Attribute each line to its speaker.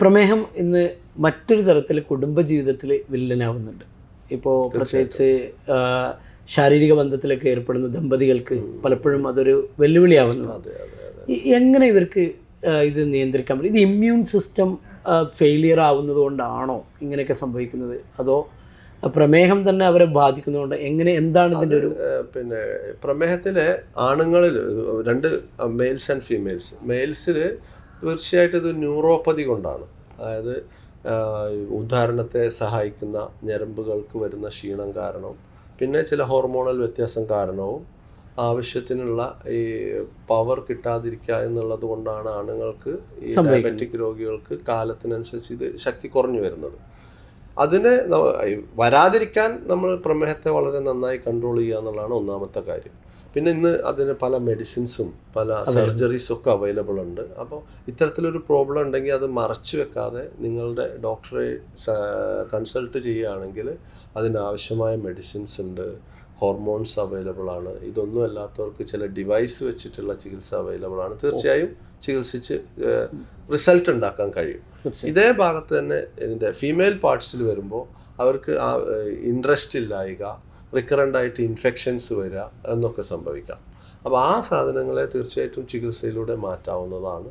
Speaker 1: പ്രമേഹം ഇന്ന് മറ്റൊരു തരത്തിൽ കുടുംബജീവിതത്തിൽ വില്ലനാവുന്നുണ്ട്. ഇപ്പോൾ പ്രത്യേകിച്ച് ശാരീരിക ബന്ധത്തിലൊക്കെ ഏർപ്പെടുന്ന ദമ്പതികൾക്ക് പലപ്പോഴും അതൊരു വെല്ലുവിളിയാവുന്നു. എങ്ങനെ ഇവർക്ക് ഇത് നിയന്ത്രിക്കാൻ പറ്റും? ഇത് ഇമ്മ്യൂൺ സിസ്റ്റം ഫെയിലിയർ ആവുന്നത് കൊണ്ടാണോ ഇങ്ങനെയൊക്കെ സംഭവിക്കുന്നത്, അതോ പ്രമേഹം തന്നെ അവരെ ബാധിക്കുന്നതുകൊണ്ട് എന്താണ് ഇതിൻ്റെ ഒരു?
Speaker 2: പിന്നെ പ്രമേഹത്തിലെ ആണുങ്ങളിൽ രണ്ട് മെയിൽസ് ആൻഡ് ഫീമെയിൽസ്. മെയിൽസിൽ തീർച്ചയായിട്ടും ഇത് ന്യൂറോപ്പതി കൊണ്ടാണ്. അതായത് ഉദാഹരണത്തെ സഹായിക്കുന്ന ഞരമ്പുകൾക്ക് വരുന്ന ക്ഷീണം കാരണവും പിന്നെ ചില ഹോർമോണൽ വ്യത്യാസം കാരണവും ആവശ്യത്തിനുള്ള ഈ പവർ കിട്ടാതിരിക്കുക എന്നുള്ളത് കൊണ്ടാണ് ആണുങ്ങൾക്ക് ഈ ഡയബറ്റിക് രോഗികൾക്ക് കാലത്തിനനുസരിച്ച് ഇത് ശക്തി കുറഞ്ഞു വരുന്നത്. അതിനെ വരാതിരിക്കാൻ നമ്മൾ പ്രമേഹത്തെ വളരെ നന്നായി കൺട്രോൾ ചെയ്യുക എന്നുള്ളതാണ് ഒന്നാമത്തെ കാര്യം. പിന്നെ ഇന്ന് അതിന് പല മെഡിസിൻസും പല സർജറീസും ഒക്കെ അവൈലബിൾ ഉണ്ട്. അപ്പോൾ ഇത്തരത്തിലൊരു പ്രോബ്ലം ഉണ്ടെങ്കിൽ അത് മറച്ചു വെക്കാതെ നിങ്ങളുടെ ഡോക്ടറെ കൺസൾട്ട് ചെയ്യുകയാണെങ്കിൽ അതിനാവശ്യമായ മെഡിസിൻസ് ഉണ്ട്, ഹോർമോൺസ് അവൈലബിൾ ആണ്. ഇതൊന്നും അല്ലാത്തവർക്ക് ചില ഡിവൈസ് വെച്ചിട്ടുള്ള ചികിത്സ അവൈലബിൾ ആണ്. തീർച്ചയായും ചികിത്സിച്ച് റിസൾട്ട് ഉണ്ടാക്കാൻ കഴിയും. ഇതേ ഭാഗത്ത് തന്നെ ഇതിൻ്റെ ഫീമെയിൽ പാർട്സിൽ വരുമ്പോൾ അവർക്ക് ആ ഇൻട്രസ്റ്റ് ഇല്ലായ്ക, റിക്കറൻ്റ് ആയിട്ട് ഇൻഫെക്ഷൻസ് വരിക എന്നൊക്കെ സംഭവിക്കാം. അപ്പോൾ ആ സാധനങ്ങളെ തീർച്ചയായിട്ടും ചികിത്സയിലൂടെ മാറ്റാവുന്നതാണ്.